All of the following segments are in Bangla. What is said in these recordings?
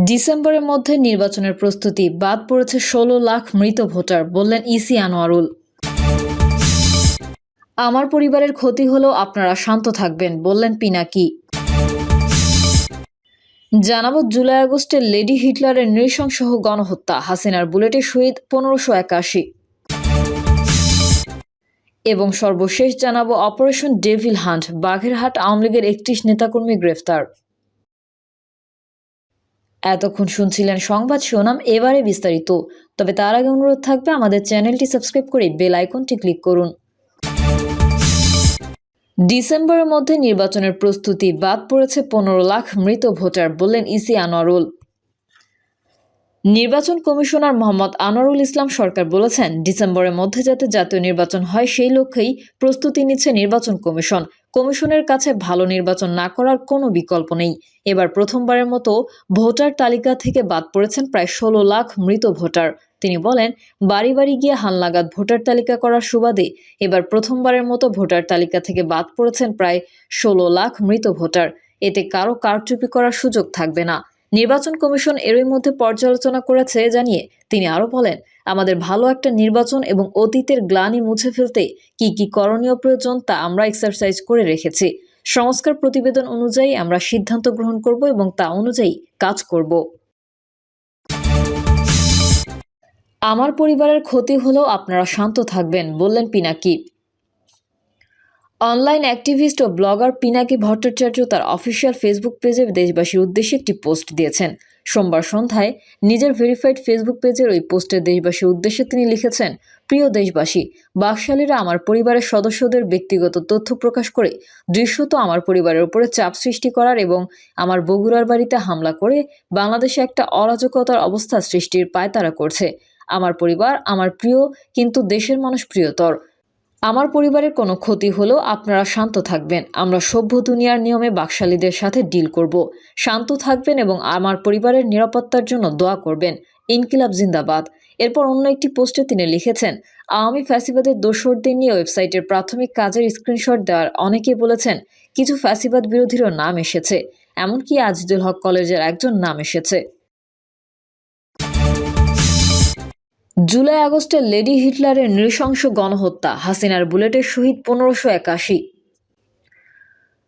ডিসেম্বরের মধ্যে নির্বাচনের প্রস্তুতি, বাদ পড়েছে ১৬ লাখ মৃত ভোটার, বললেন ইসি আনোয়ারুল। আমার পরিবারের ক্ষতি হলেও আপনারা শান্ত থাকবেন, বললেন পিনাকি। জানাবো জুলাই আগস্টে লেডি হিটলারের নৃশংস গণহত্যা, হাসিনার বুলেটে শহীদ ১৫৮১। এবং সর্বশেষ জানাবো operation devil hunt, Bagerhat Awami লীগের ৩১ নেতাকর্মী গ্রেফতার। এতক্ষণ শুনছিলেন সংবাদ শিরোনাম, এবারে বিস্তারিত। তবে তার আগে অনুরোধ থাকবে আমাদের চ্যানেলটি সাবস্ক্রাইব করে বেল আইকনটি ক্লিক করুন। ডিসেম্বরের মধ্যে নির্বাচনের প্রস্তুতি, বাদ পড়েছে ১৫ লাখ মৃত ভোটার, বললেন ইসি আনোয়ারুল। নির্বাচন কমিশনার মোহাম্মদ আনোয়ারুল ইসলাম সরকার বলেছেন, ডিসেম্বরের মধ্যে যাতে জাতীয় নির্বাচন হয় সেই লক্ষ্যেই প্রস্তুতি নিচ্ছে নির্বাচন কমিশন। কমিশনের কাছে ভালো নির্বাচন না করার কোনো বিকল্প নেই। এবার প্রথমবারের মতো ভোটার তালিকা থেকে বাদ পড়েছেন প্রায় ১৬ লাখ মৃত ভোটার। তিনি বলেন, বাড়ি বাড়ি গিয়ে হালনাগাদ ভোটার তালিকা করার সুবাদে এবার প্রথমবারের মতো ভোটার তালিকা থেকে বাদ পড়েছেন প্রায় ১৬ লাখ মৃত ভোটার। এতে কারো কারচুপি করার সুযোগ থাকবে না। নির্বাচন কমিশন এরই মধ্যে পর্যালোচনা করেছে জানিয়ে তিনি আরও বলেন, আমাদের ভালো একটা নির্বাচন এবং অতীতের গ্লানি মুছে ফেলতে কি কি করণীয় প্রয়োজন তা আমরা এক্সারসাইজ করে রেখেছি। সংস্কার প্রতিবেদন অনুযায়ী আমরা সিদ্ধান্ত গ্রহণ করব এবং তা অনুযায়ী কাজ করব। আমার পরিবারের ক্ষতি হলেও আপনারা শান্ত থাকবেন, বললেন পিনাকি। অনলাইন অ্যাক্টিভিস্ট ও ব্লগার পিনাকি ভট্টাচার্য তার অফিসিয়াল ফেসবুক পেজে দেশবাসীর উদ্দেশ্যে একটি পোস্ট দিয়েছেন। সোমবার সন্ধ্যায় নিজের ভেরিফাইড ফেসবুক পেজের ওই পোস্টে দেশবাসীর উদ্দেশ্যে তিনি লিখেছেন, প্রিয় দেশবাসী, বাকশালীরা আমার পরিবারের সদস্যদের ব্যক্তিগত তথ্য প্রকাশ করে দৃশ্যত আমার পরিবারের উপরে চাপ সৃষ্টি করার এবং আমার বগুড়ার বাড়িতে হামলা করে বাংলাদেশে একটা অরাজকতার অবস্থা সৃষ্টির পায়তারা করছে। আমার পরিবার আমার প্রিয়, কিন্তু দেশের মানুষ প্রিয়তর। আমার পরিবারের কোনো ক্ষতি হলেও আপনারা শান্ত থাকবেন। আমরা সভ্য দুনিয়ার নিয়মে বাকশালীদের সাথে ডিল করব। শান্ত থাকবেন এবং আমার পরিবারের নিরাপত্তার জন্য দোয়া করবেন। ইনকিলাব জিন্দাবাদ। এরপর অন্য একটি পোস্টে তিনি লিখেছেন, আওয়ামী ফ্যাসিবাদের দোসরদের নিয়ে ওয়েবসাইটের প্রাথমিক কাজের স্ক্রিনশট দেওয়ার অনেকে বলেছেন কিছু ফ্যাসিবাদ বিরোধীরও নাম এসেছে, এমনকি আজিজুল হক কলেজের একজন নাম এসেছে। জুলাই আগস্টে লেডি হিটলারের নৃশংস গণহত্যা, হাসিনার বুলেটের শহীদ ১৫৮১।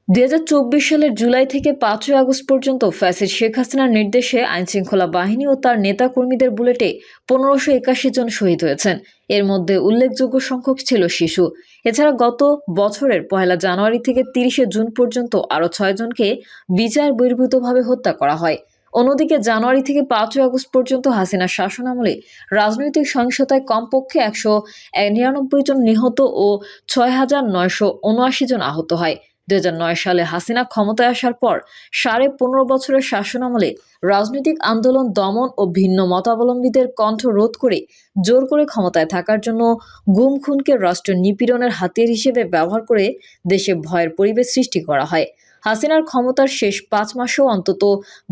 ২০২৪ সালের জুলাই থেকে ৫ই আগস্ট পর্যন্ত ফ্যাসিস্ট শেখ হাসিনার নির্দেশে আইনশৃঙ্খলা বাহিনী ও তার নেতাকর্মীদের বুলেটে ১৫৮১ জন শহীদ হয়েছেন। এর মধ্যে উল্লেখযোগ্য সংখ্যক ছিল শিশু। এছাড়া গত বছরের ১ জানুয়ারি থেকে ৩০ জুন পর্যন্ত আরও ৬ জনকে বিচার বহির্ভূতভাবে হত্যা করা হয়। অন্যদিকে জানুয়ারি থেকে ৫ই আগস্ট পর্যন্ত হাসিনার শাসনামলে রাজনৈতিক সহিংসতায় কমপক্ষে ১৯৯ জন নিহত ও ৬,৯৭৯ জন আহত হয়। ২০০৯ সালে হাসিনা ক্ষমতায় আসার পর ১৫.৫ বছরের শাসনামলে রাজনৈতিক আন্দোলন দমন ও ভিন্ন মতাবলম্বীদের কণ্ঠ রোধ করে জোর করে ক্ষমতায় থাকার জন্য গুম খুনকে রাষ্ট্রীয় নিপীড়নের হাতিয়ার হিসেবে ব্যবহার করে দেশে ভয়ের পরিবেশ সৃষ্টি করা হয়। হাসিনার ক্ষমতার শেষ ৫ মাসেও অন্তত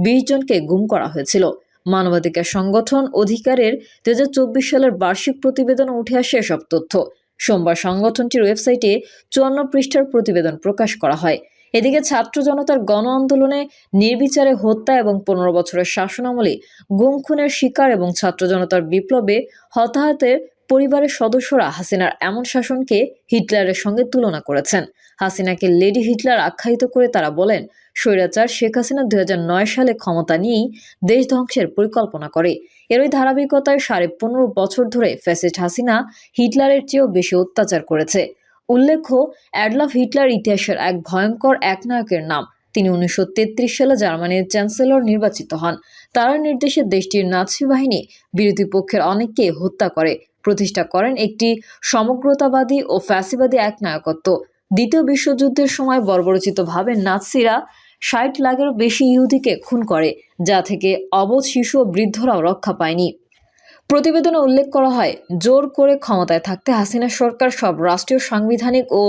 ২০ জনকে গুম করা হয়েছিল। মানবাধিকার সংগঠন অধিকারের ২০২৪ সালের বার্ষিক প্রতিবেদনে উঠে আসে এসব তথ্য। সোমবার সংগঠনটির ওয়েবসাইটে ৫৪ পৃষ্ঠার প্রতিবেদন প্রকাশ করা হয়। এদিকে ছাত্র জনতার গণ আন্দোলনে নির্বিচারে হত্যা এবং ১৫ বছরের শাসনামলে গুম খুনের শিকার এবং ছাত্র জনতার বিপ্লবে হতাহতের পরিবারের সদস্যরা হাসিনার এমন শাসনকে হিটলারের সঙ্গে তুলনা করেছেন। হাসিনাকে লেডি হিটলার আখ্যায়িত করে তারা বলেন, স্বৈরাচার শেখ হাসিনা ২০০৯ সালে ক্ষমতা নিয়েই দেশ ধ্বংসের পরিকল্পনা করে। এরই ধারাবাহিকতায় ১৫.৫ বছর ধরে ফ্যাসিস্ট হাসিনা হিটলারের চেয়েও বেশি অত্যাচার করেছে। উল্লেখ্য, অ্যাডলফ হিটলার ইতিহাসের এক ভয়ঙ্কর একনায়কের নাম। তিনি ১৯৩৩ সালে জার্মানির চ্যান্সেলর নির্বাচিত হন। তার নির্দেশে দেশটির নাৎসি বাহিনী বিরোধী পক্ষের অনেককে হত্যা করে, প্রতিষ্ঠা করেন একটি সমগ্রতাবাদী ও ফ্যাসিবাদী একনায়কত্ব। দ্বিতীয় বিশ্বযুদ্ধের সময় বর্বরোচিতভাবে নাৎসিরা ৬০ লাখেরও বেশি ইহুদিকে খুন করে, যা থেকে অবধ শিশু ও বৃদ্ধরাও রক্ষা পায়নি। প্রতিবেদনে উল্লেখ করা হয়, জোর করে ক্ষমতায় থাকতে হাসিনা সরকার সব রাষ্ট্রীয় সাংবিধানিক ও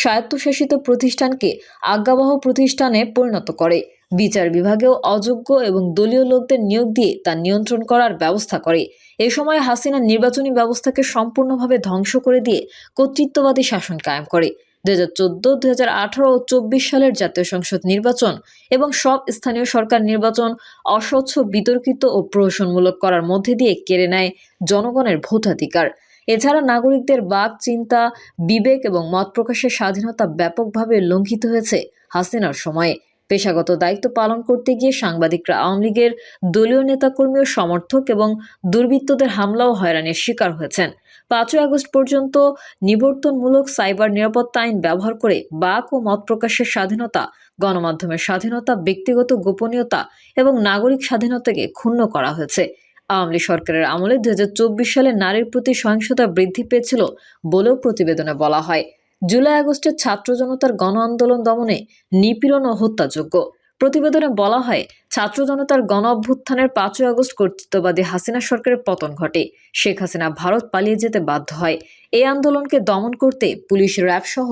স্বায়ত্তশাসিত প্রতিষ্ঠানকে আজ্ঞাবহ প্রতিষ্ঠানে পরিণত করে। বিচার বিভাগেও অযোগ্য এবং দলীয় লোকদের নিয়োগ দিয়ে তা নিয়ন্ত্রণ করার ব্যবস্থা করে। এ সময় হাসিনা নির্বাচনী ব্যবস্থাকে সম্পূর্ণভাবে ধ্বংস করে দিয়ে কর্তৃত্ববাদী শাসন কায়েম করে। 2014, 2018 ও 24 সালের জাতীয় সংসদ নির্বাচন এবং সব স্থানীয় সরকার নির্বাচন অস্বচ্ছ, বিতর্কিত ও প্রহসনমূলক করার মধ্যে দিয়ে কেড়ে নেয় জনগণের ভোটাধিকার। এছাড়া নাগরিকদের বাক, চিন্তা, বিবেক এবং মত প্রকাশের স্বাধীনতা ব্যাপকভাবে লঙ্ঘিত হয়েছে হাসিনার সময়ে। পেশাগত দায়িত্ব পালন করতে গিয়ে সাংবাদিকরা আওয়ামী লীগের দলীয় নেতাকর্মী ও সমর্থক এবং দুর্বৃত্তদের হামলা ও হয়রানির শিকার হয়েছেন। 5ই আগস্ট পর্যন্ত নিবর্তনমূলক সাইবার নিরাপত্তা আইন ব্যবহার করে বাক ও মত প্রকাশের স্বাধীনতা, গণমাধ্যমের স্বাধীনতা, ব্যক্তিগত গোপনীয়তা এবং নাগরিক স্বাধীনতাকে ক্ষুণ্ণ করা হয়েছে। আওয়ামী লীগ সরকারের আমলে 2024 সালে নারীর প্রতি সহিংসতা বৃদ্ধি পেয়েছিল বলেও প্রতিবেদনে বলা হয়। জুলাই আগস্টের ছাত্র জনতার গণ আন্দোলন দমনে নিপীড়ন ও হত্যাযোগ্য। প্রতিবেদনে বলা হয়, ছাত্র জনতার গণ অভ্যুত্থানের 5ই আগস্ট কর্তৃত্ববাদী হাসিনা সরকারের পতন ঘটে। শেখ হাসিনা ভারত পালিয়ে যেতে বাধ্য হয়। এই আন্দোলনকে দমন করতে পুলিশ, র্যাব সহ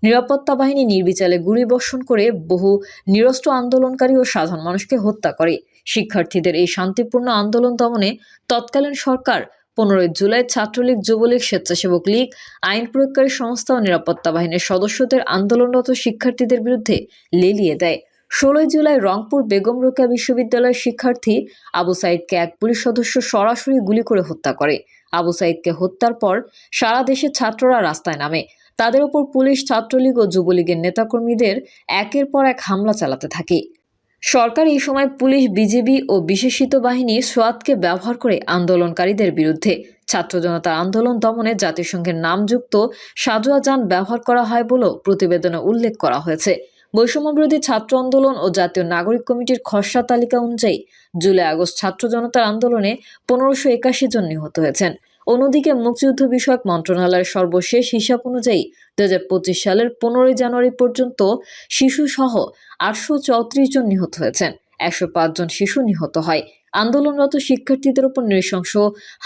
নিরাপত্তা বাহিনী নির্বিচারে গুলিবর্ষণ করে বহু নিরস্ত্র আন্দোলনকারী ও সাধারণ মানুষকে হত্যা করে। শিক্ষার্থীদের এই শান্তিপূর্ণ আন্দোলন দমনে তৎকালীন সরকার 15ই জুলাই ছাত্রলীগ, যুবলীগ, স্বেচ্ছাসেবক লীগ, আইন প্রয়োগকারী সংস্থা ও নিরাপত্তা বাহিনীর সদস্যদের আন্দোলনরত শিক্ষার্থীদের বিরুদ্ধে লেলিয়ে দেয়। 16ই জুলাই রংপুর বেগম রোকেয়া বিশ্ববিদ্যালয়ের শিক্ষার্থী আবু সাইদকে এক পুলিশ সদস্য সরাসরি গুলি করে হত্যা করে। আবু সাইদকে হত্যার পর সারা দেশের ছাত্ররা রাস্তায় নামে। তাদের উপর পুলিশ, ছাত্রলীগ ও যুবলীগের নেতাকর্মীদের একের পর এক হামলা চালাতে থাকে। সরকার এই সময় পুলিশ, বিজিবি ও বিশেষিত বাহিনী সোয়াতকে ব্যবহার করে আন্দোলনকারীদের বিরুদ্ধে ছাত্র জনতার আন্দোলন দমনে জাতিসংঘের নামযুক্ত সাজোয়া যান ব্যবহার করা হয় বলেও প্রতিবেদনে উল্লেখ করা হয়েছে। বৈষম্যবিরোধী ছাত্র আন্দোলন ও জাতীয় নাগরিক কমিটির খসড়া তালিকা অনুযায়ী জুলাই আগস্ট ছাত্র জনতার আন্দোলনে 1581 জন নিহত হয়েছেন। অন্যদিকে মুক্তিযুদ্ধ বিষয়ক মন্ত্রণালয়ের সর্বশেষ হিসাব অনুযায়ী 2025 সালের 15ই জানুয়ারি পর্যন্ত শিশুসহ 834 জন নিহত হয়েছেন। 105 জন শিশু নিহত হয়। আন্দোলনরত শিক্ষার্থীদের উপর নৃশংস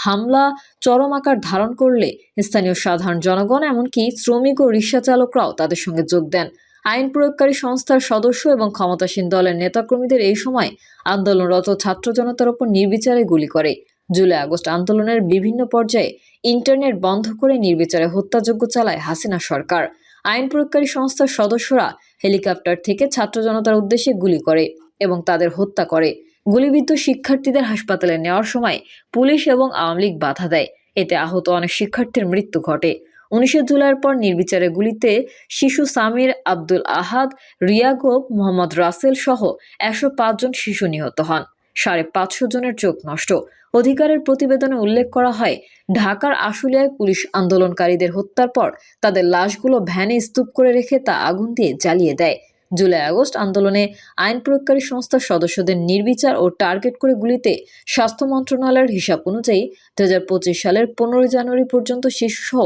হামলা চরম আকার ধারণ করলে স্থানীয় সাধারণ জনগণ, এমনকি শ্রমিক ও রিক্সা চালকরাও তাদের সঙ্গে যোগ দেন। আইন প্রয়োগকারী সংস্থার সদস্য এবং ক্ষমতাসীন দলের নেতাকর্মীদের এই সময় আন্দোলনরত ছাত্র জনতার উপর নির্বিচারে গুলি করে। জুলাই আগস্ট আন্দোলনের বিভিন্ন পর্যায়ে ইন্টারনেট বন্ধ করে নির্বিচারে হত্যাযজ্ঞ চালায় হাসিনা সরকার। আইন প্রয়োগকারী সংস্থার সদস্যরা হেলিকপ্টার থেকে ছাত্র জনতার উদ্দেশ্যে গুলি করে এবং তাদের হত্যা করে। গুলিবিদ্ধ শিক্ষার্থীদের হাসপাতালে নেওয়ার সময় পুলিশ এবং আওয়ামী লীগ বাধা দেয়। এতে আহত অনেক শিক্ষার্থীর মৃত্যু ঘটে। 19 জুলাইয়ের পর নির্বিচারে গুলিতে শিশু সামির, আব্দুল আহাদ, রিয়াগোপ, মোহাম্মদ রাসেল সহ 105 জন শিশু নিহত হন। 550 জনের চোখ নষ্ট। অধিকারের প্রতিবেদনে উল্লেখ করা হয়, ঢাকার আশুলিয়ায় পুলিশ আন্দোলনকারীদের হত্যার পর তাদের লাশগুলো ভ্যানে স্তূপ করে রেখে তা আগুন দিয়ে জ্বালিয়ে দেয়। জুলাই আগস্ট আন্দোলনে আইন প্রয়োগকারী সংস্থার সদস্যদের নির্বিচার ও টার্গেট করে গুলিতে স্বাস্থ্য মন্ত্রণালয়ের হিসাব অনুযায়ী 2025 সালের 15ই জানুয়ারি পর্যন্ত শিশুসহ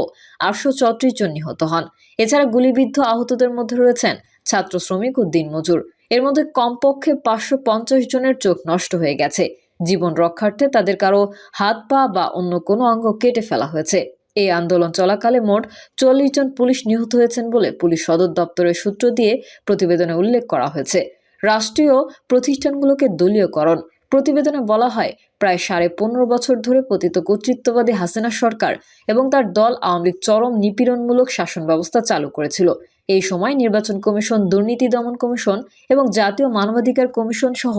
834 জন নিহত হন। এছাড়া গুলিবিদ্ধ আহতদের মধ্যে রয়েছেন ছাত্র, শ্রমিক ও দিনমজুর। এর মধ্যে কমপক্ষে 550 জনের চোখ নষ্ট হয়ে গেছে। জীবন রক্ষার্থে তাদের কারো হাত, পা বা অন্য কোনো অঙ্গ কেটে ফেলা হয়েছে। এই আন্দোলন চলাকালে মোট 40 জন পুলিশ নিহত হয়েছেন বলে পুলিশ সদর দপ্তরের সূত্র দিয়ে প্রতিবেদনে উল্লেখ করা হয়েছে। রাষ্ট্রীয় প্রতিষ্ঠানগুলোকে দলীয়করণ। প্রতিবেদনে বলা হয়, প্রায় 15.5 বছর ধরে পতিত কর্তৃত্ববাদী হাসিনা সরকার এবং তার দল আওয়ামী লীগ চরম নিপীড়নমূলক শাসন ব্যবস্থা চালু করেছিল। এই সময় নির্বাচন কমিশন, দুর্নীতি দমন কমিশন এবং জাতীয় মানবাধিকার কমিশন সহ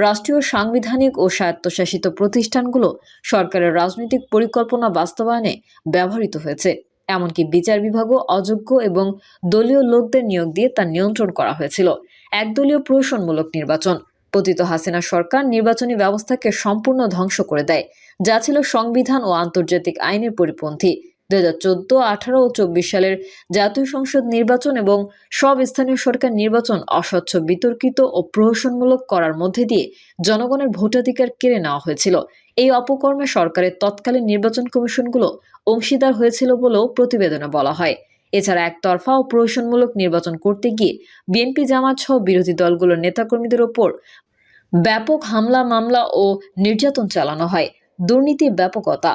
রাষ্ট্রীয়, সাংবিধানিক ও স্বায়ত্তশাসিত প্রতিষ্ঠানগুলো সরকারের রাজনৈতিক পরিকল্পনা বাস্তবায়নে ব্যবহৃত হয়েছে। এমনকি বিচার বিভাগও অযোগ্য এবং দলীয় লোকদের নিয়োগ দিয়ে তা নিয়ন্ত্রণ করা হয়েছিল। একদলীয় প্রহসনমূলক নির্বাচন। পতিত হাসিনা সরকার নির্বাচনী ব্যবস্থাকে সম্পূর্ণ ধ্বংস করে দেয়, যা ছিল সংবিধান ও আন্তর্জাতিক আইনের পরিপন্থী। 2014, 18 ও 24 সালের জাতীয় সংসদ নির্বাচন এবং সব স্থানীয় সরকার নির্বাচন অস্বচ্ছ, বিতর্কিত ও প্রহসনমূলক করার মধ্যে দিয়ে জনগণের ভোটাধিকার কেড়ে নেওয়া হয়েছিল। এই অপকর্মে সরকারের তৎকালীন নির্বাচন কমিশনগুলো অংশীদার হয়েছিল বলেও প্রতিবেদনে বলা হয়। এছাড়া একতরফা ও প্রহসনমূলক নির্বাচন করতে গিয়ে বিএনপি, জামাত সহ বিরোধী দলগুলোর নেতাকর্মীদের ওপর ব্যাপক হামলা, মামলা ও নির্যাতন চালানো হয়। দুর্নীতির ব্যাপকতা।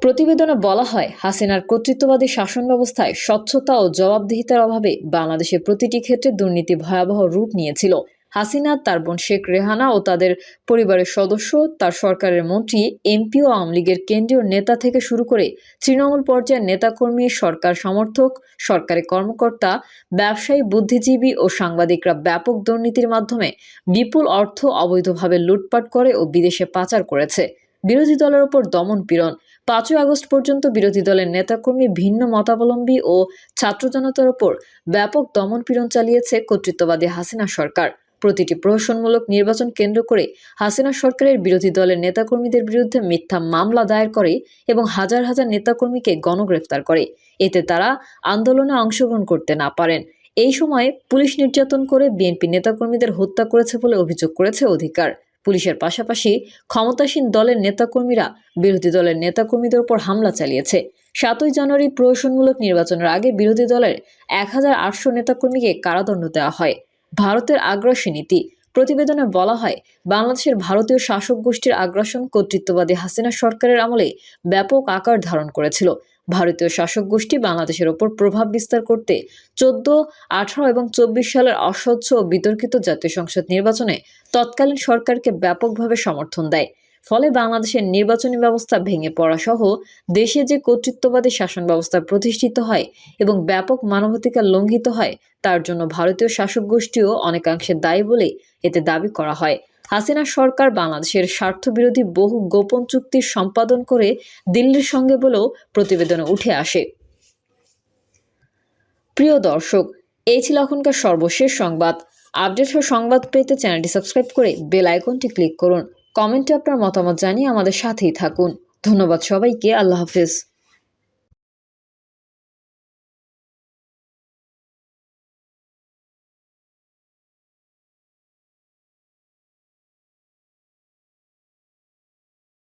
প্রতিবেদনে বলা হয়, হাসিনার কর্তৃত্ববাদী শাসন ব্যবস্থায় স্বচ্ছতা ও জবাবদিহিতার অভাবে বাংলাদেশের প্রতিটি ক্ষেত্রে দুর্নীতি ভয়াবহ রূপ নিয়েছিল। হাসিনা, তার বোন শেখ রেহানা ও তাদের পরিবারের সদস্য, তার সরকারের মন্ত্রী, এমপি ও আওয়ামী লীগের কেন্দ্রীয় নেতা থেকে শুরু করে তৃণমূল পর্যায়ের নেতাকর্মী, সরকার সমর্থক, সরকারি কর্মকর্তা, ব্যবসায়ী, বুদ্ধিজীবী ও সাংবাদিকরা ব্যাপক দুর্নীতির মাধ্যমে বিপুল অর্থ অবৈধভাবে লুটপাট করে ও বিদেশে পাচার করেছে। বিরোধী দলের ওপর দমন-পীড়ন। ৫ই আগস্ট পর্যন্ত বিরোধী দলের নেতাকর্মী, ভিন্ন মতাবলম্বী ও ছাত্র জনতার ওপর ব্যাপক দমন-পীড়ন চালিয়েছে কর্তৃত্ববাদী হাসিনা সরকার। প্রতিটি প্রহসনমূলক নির্বাচন কেন্দ্র করে হাসিনা সরকারের বিরোধী দলের নেতাকর্মীদের বিরুদ্ধে মিথ্যা মামলা দায়ের করে এবং হাজার হাজার নেতাকর্মীকে গণগ্রেফতার করে। এতে তারা আন্দোলনে অংশগ্রহণ করতে না পারেন। এই সময়ে পুলিশ নির্যাতন করে বিএনপি নেতাকর্মীদের হত্যা করেছে বলে অভিযোগ করেছে অধিকার। পুলিশের পাশাপাশি ক্ষমতাসীন দলের নেতাকর্মীরা বিরোধী দলের নেতাকর্মীদের উপর হামলা চালিয়েছে। ৭ই জানুয়ারি প্রহসনমূলক নির্বাচনের আগে বিরোধী দলের ১,৮০০ নেতাকর্মীকে কারাদণ্ড দেওয়া হয়। ভারতের আগ্রাসী নীতি। প্রতিবেদনে বলা হয়, বাংলাদেশের ভারতীয় শাসক গোষ্ঠীর আগ্রাসন কর্তৃত্ববাদী হাসিনা সরকারের আমলে ব্যাপক আকার ধারণ করেছিল। ভারতীয় শাসক গোষ্ঠী বাংলাদেশের ওপর প্রভাব বিস্তার করতে ১৪, ১৮ এবং ২৪ সালের অস্বচ্ছ ও বিতর্কিত জাতীয় সংসদ নির্বাচনে তৎকালীন সরকারকে ব্যাপকভাবে সমর্থন দেয়। ফলে বাংলাদেশের নির্বাচনী ব্যবস্থা ভেঙে পড়া সহ দেশে যে কর্তৃত্ববাদী শাসন ব্যবস্থা প্রতিষ্ঠিত হয় এবং ব্যাপক মানবাধিকার লঙ্ঘিত হয়, তার জন্য ভারতীয় শাসক গোষ্ঠীও অনেকাংশে দায়ী বলে এতে দাবি করা হয়। হাসিনা সরকার বাংলাদেশের স্বার্থবিরোধী বহু গোপন চুক্তি সম্পাদন করে দিল্লির সঙ্গে বলেও প্রতিবেদনে উঠে আসে। প্রিয় দর্শক, এই ছিল এখনকার সর্বশেষ সংবাদ। আপডেট ও সংবাদ পেতে চ্যানেলটি সাবস্ক্রাইব করে বেল আইকনটি ক্লিক করুন। কমেন্টে আপনার মতামত জানিয়ে আমাদের সাথেই থাকুন। ধন্যবাদ সবাইকে। আল্লাহ হাফেজ।